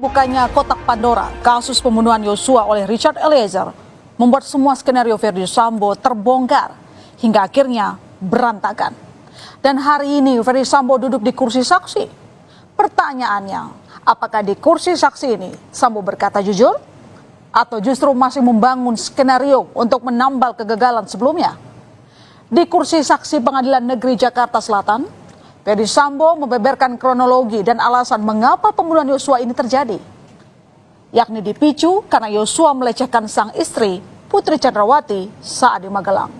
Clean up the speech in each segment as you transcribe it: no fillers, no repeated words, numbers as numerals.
Bukanya kotak Pandora, kasus pembunuhan Yosua oleh Richard Eliezer membuat semua skenario Verdi Sambo terbongkar hingga akhirnya berantakan. Dan hari ini Verdi Sambo duduk di kursi saksi. Pertanyaannya, apakah di kursi saksi ini Sambo berkata jujur atau justru masih membangun skenario untuk menambal kegagalan sebelumnya? Di kursi saksi Pengadilan Negeri Jakarta Selatan, Verdi Sambo membeberkan kronologi dan alasan mengapa pembunuhan Yosua ini terjadi, yakni dipicu karena Yosua melecehkan sang istri Putri Chandrawati saat di Magelang.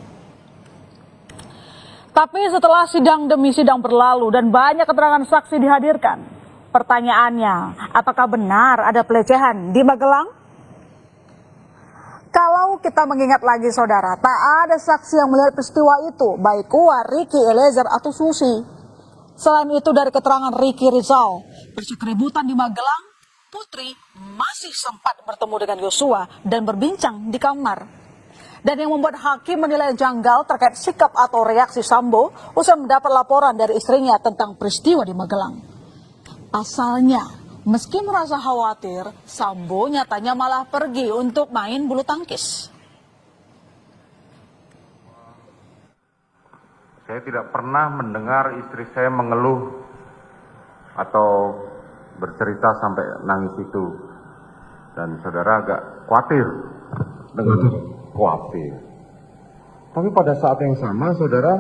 Tapi setelah sidang demi sidang berlalu dan banyak keterangan saksi dihadirkan, pertanyaannya, apakah benar ada pelecehan di Magelang? Kalau kita mengingat lagi saudara, tak ada saksi yang melihat peristiwa itu, baik Kuat, Ricky, Eliezer atau Susi. Selain itu dari keterangan Ricky Rizal, pasca keributan di Magelang, Putri masih sempat bertemu dengan Yosua dan berbincang di kamar. Dan yang membuat hakim menilai janggal terkait sikap atau reaksi Sambo usai mendapat laporan dari istrinya tentang peristiwa di Magelang. Pasalnya, meski merasa khawatir, Sambo nyatanya malah pergi untuk main bulu tangkis. Saya tidak pernah mendengar istri saya mengeluh atau bercerita sampai nangis itu. Dan saudara agak khawatir dengan khawatir. Tapi pada saat yang sama saudara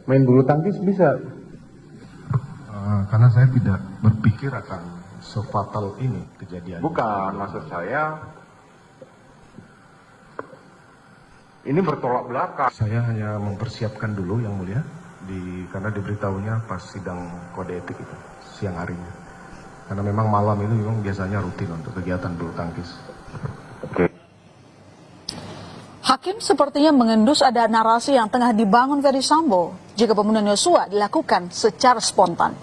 main bulu tangkis bisa. Karena saya tidak berpikir akan sefatal ini kejadian. Bukan, maksud saya ini bertolak belakang. Saya hanya mempersiapkan dulu yang mulia, karena diberitahunya pas sidang kode etik itu, siang harinya. Karena memang malam itu memang biasanya rutin untuk kegiatan bulu tangkis. Oke. Hakim sepertinya mengendus ada narasi yang tengah dibangun Verdi Sambo jika pembunuhan Yosua dilakukan secara spontan.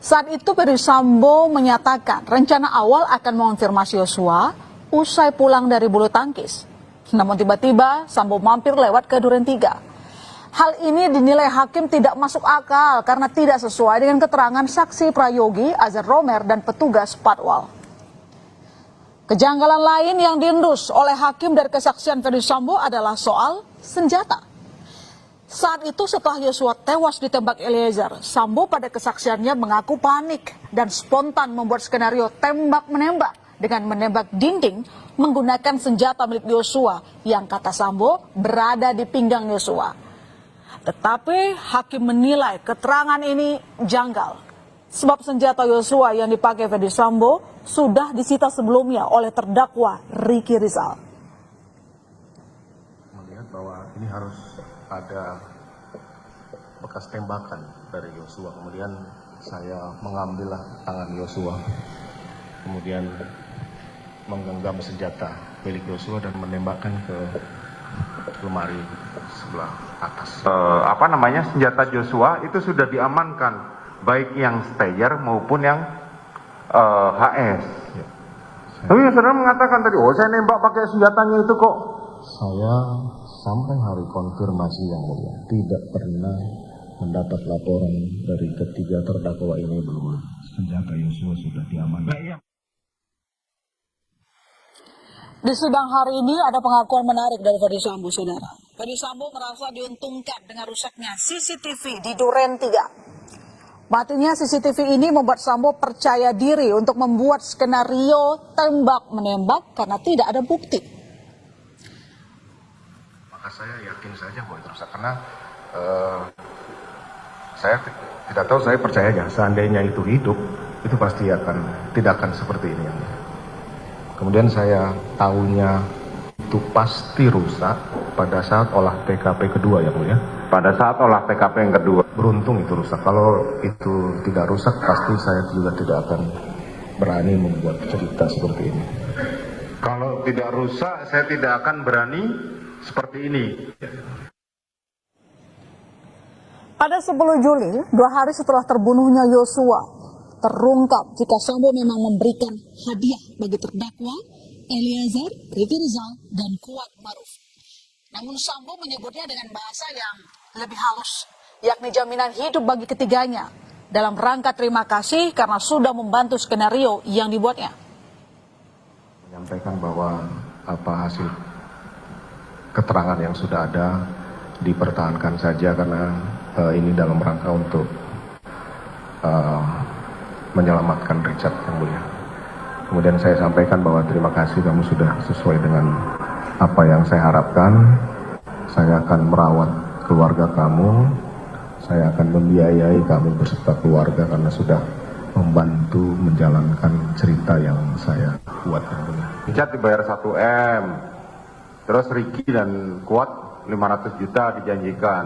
Saat itu Verdi Sambo menyatakan rencana awal akan mengonfirmasi Yosua usai pulang dari bulu tangkis. Namun tiba-tiba Sambo mampir lewat ke Duren 3. Hal ini dinilai hakim tidak masuk akal karena tidak sesuai dengan keterangan saksi Prayogi, Azhar Romer, dan petugas Patwal. Kejanggalan lain yang diendus oleh hakim dari kesaksian Verdi Sambo adalah soal senjata. Saat itu setelah Yosua tewas ditembak Eliezer, Sambo pada kesaksiannya mengaku panik dan spontan membuat skenario tembak-menembak dengan menembak dinding menggunakan senjata milik Yosua yang kata Sambo berada di pinggang Yosua. Tetapi hakim menilai keterangan ini janggal sebab senjata Yosua yang dipakai Verdi Sambo sudah disita sebelumnya oleh terdakwa Ricky Rizal. Melihat bahwa ini harus ada bekas tembakan dari Yosua. Kemudian saya mengambillah tangan Yosua. Kemudian menggenggam senjata milik Yosua dan menembakkan ke lemari sebelah atas. Senjata Joshua itu sudah diamankan, baik yang Steyr maupun yang HS. Ya, Tapi saudara mengatakan tadi, saya nembak pakai senjatanya itu kok. saya sampai hari konfirmasi yang mulia tidak pernah mendapat laporan dari ketiga terdakwa ini bahwa senjata Yosua sudah diamankan. Di sidang hari ini ada pengakuan menarik dari Verdi Sambo, saudara. Verdi Sambo merasa diuntungkan dengan rusaknya CCTV di Duren 3. Matinya CCTV ini membuat Sambo percaya diri untuk membuat skenario tembak-menembak karena tidak ada bukti. Maka saya yakin saja bahwa itu rusak karena saya tidak tahu, saya percaya seandainya itu hidup, itu pasti tidak akan seperti ini. Kemudian saya tahunya itu pasti rusak pada saat olah TKP kedua ya Bu ya. Pada saat olah TKP yang kedua. Beruntung itu rusak. Kalau itu tidak rusak pasti saya juga tidak akan berani membuat cerita seperti ini. Kalau tidak rusak, saya tidak akan berani seperti ini. Pada 10 Juli, 2 hari setelah terbunuhnya Yosua, terungkap jika Sambo memang memberikan hadiah bagi terdakwa Eliezer, Ricky Rizal, dan Kuat Maruf. Namun Sambo menyebutnya dengan bahasa yang lebih halus, yakni jaminan hidup bagi ketiganya. dalam rangka terima kasih karena sudah membantu skenario yang dibuatnya. Menyampaikan bahwa apa hasil keterangan yang sudah ada dipertahankan saja karena ini dalam rangka untuk menyelamatkan Richard yang mulia. Kemudian saya sampaikan bahwa terima kasih kamu sudah sesuai dengan apa yang saya harapkan. Saya akan merawat keluarga kamu. Saya akan membiayai kamu beserta keluarga karena sudah membantu menjalankan cerita yang saya buat yang mulia. Richard dibayar 1 M, terus Ricky dan Kuat 500 juta dijanjikan.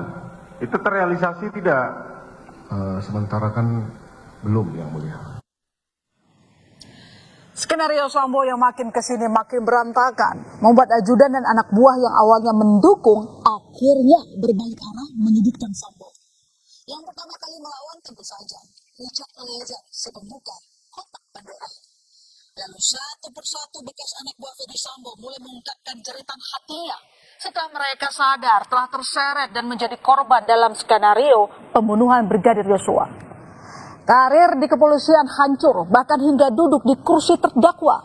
Itu terrealisasi tidak? Sementara kan belum yang mulia. Skenario Sambo yang makin kesini makin berantakan, membuat ajudan dan anak buah yang awalnya mendukung akhirnya berbalik arah menyudutkan Sambo. Yang pertama kali melawan tentu saja Richard Eliezer, si pembuka kotak Pandora. Lalu satu persatu bekas anak buah Ferdy Sambo mulai mengungkapkan jeritan hatinya setelah mereka sadar telah terseret dan menjadi korban dalam skenario pembunuhan Brigadir Yosua. Karir di kepolisian hancur, bahkan hingga duduk di kursi terdakwa,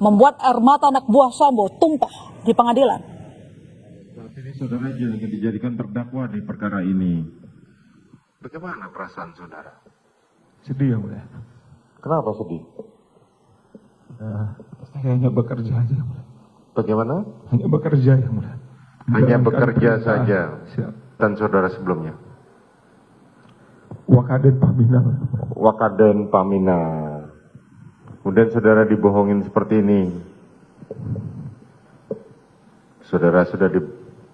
membuat air mata anak buah Sambo tumpah di pengadilan. Saat ini saudara dijadikan terdakwa di perkara ini. Bagaimana perasaan saudara? Sedih yang mulia. Kenapa sedih? Saya hanya bekerja aja yang mulia. Bagaimana? Hanya bekerja yang mulia. Hanya Menjalankan bekerja perintah. saja. Siap. Dan saudara sebelumnya? Wakaden Pamina. Wakaden Pamina. Kemudian saudara dibohongin seperti ini. Saudara sudah di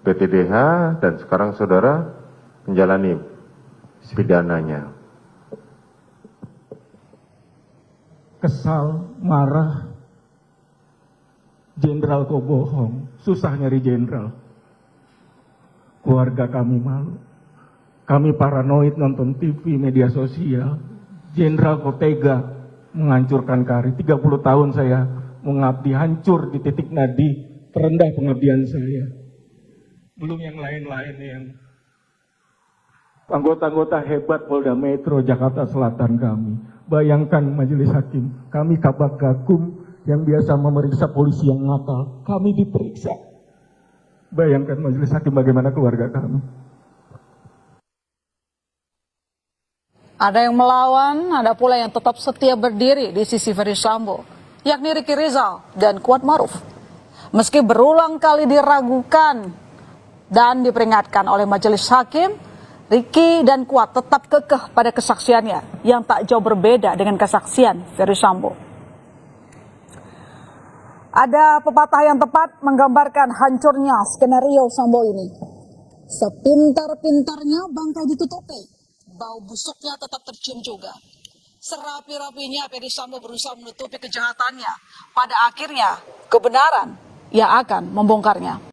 PTDH dan sekarang saudara menjalani pidananya. Kesal, marah. Jenderal kok bohong. Susah nyari jenderal. Keluarga kami malu. Kami paranoid nonton TV, media sosial. Jenderal kok tega menghancurkan karir. 30 tahun saya mengabdi, hancur di titik nadi terendah pengabdian saya. Belum yang lain-lain yang anggota-anggota hebat Polda Metro Jakarta Selatan kami. Bayangkan majelis hakim, kami Kabak Gakum yang biasa memeriksa polisi yang nakal, kami diperiksa. Bayangkan majelis hakim bagaimana keluarga kami. Ada yang melawan, ada pula yang tetap setia berdiri di sisi Ferdy Sambo, yakni Ricky Rizal dan Kuat Maruf. Meski berulang kali diragukan dan diperingatkan oleh majelis hakim, Ricky dan Kuat tetap kekeh pada kesaksiannya yang tak jauh berbeda dengan kesaksian Ferdy Sambo. Ada pepatah yang tepat menggambarkan hancurnya skenario Sambo ini. Sepintar-pintarnya bangkai ditutupi, bau busuknya tetap tercium juga. Serapi-rapinya Ferdy Sambo berusaha menutupi kejahatannya. Pada akhirnya kebenaran yang akan membongkarnya.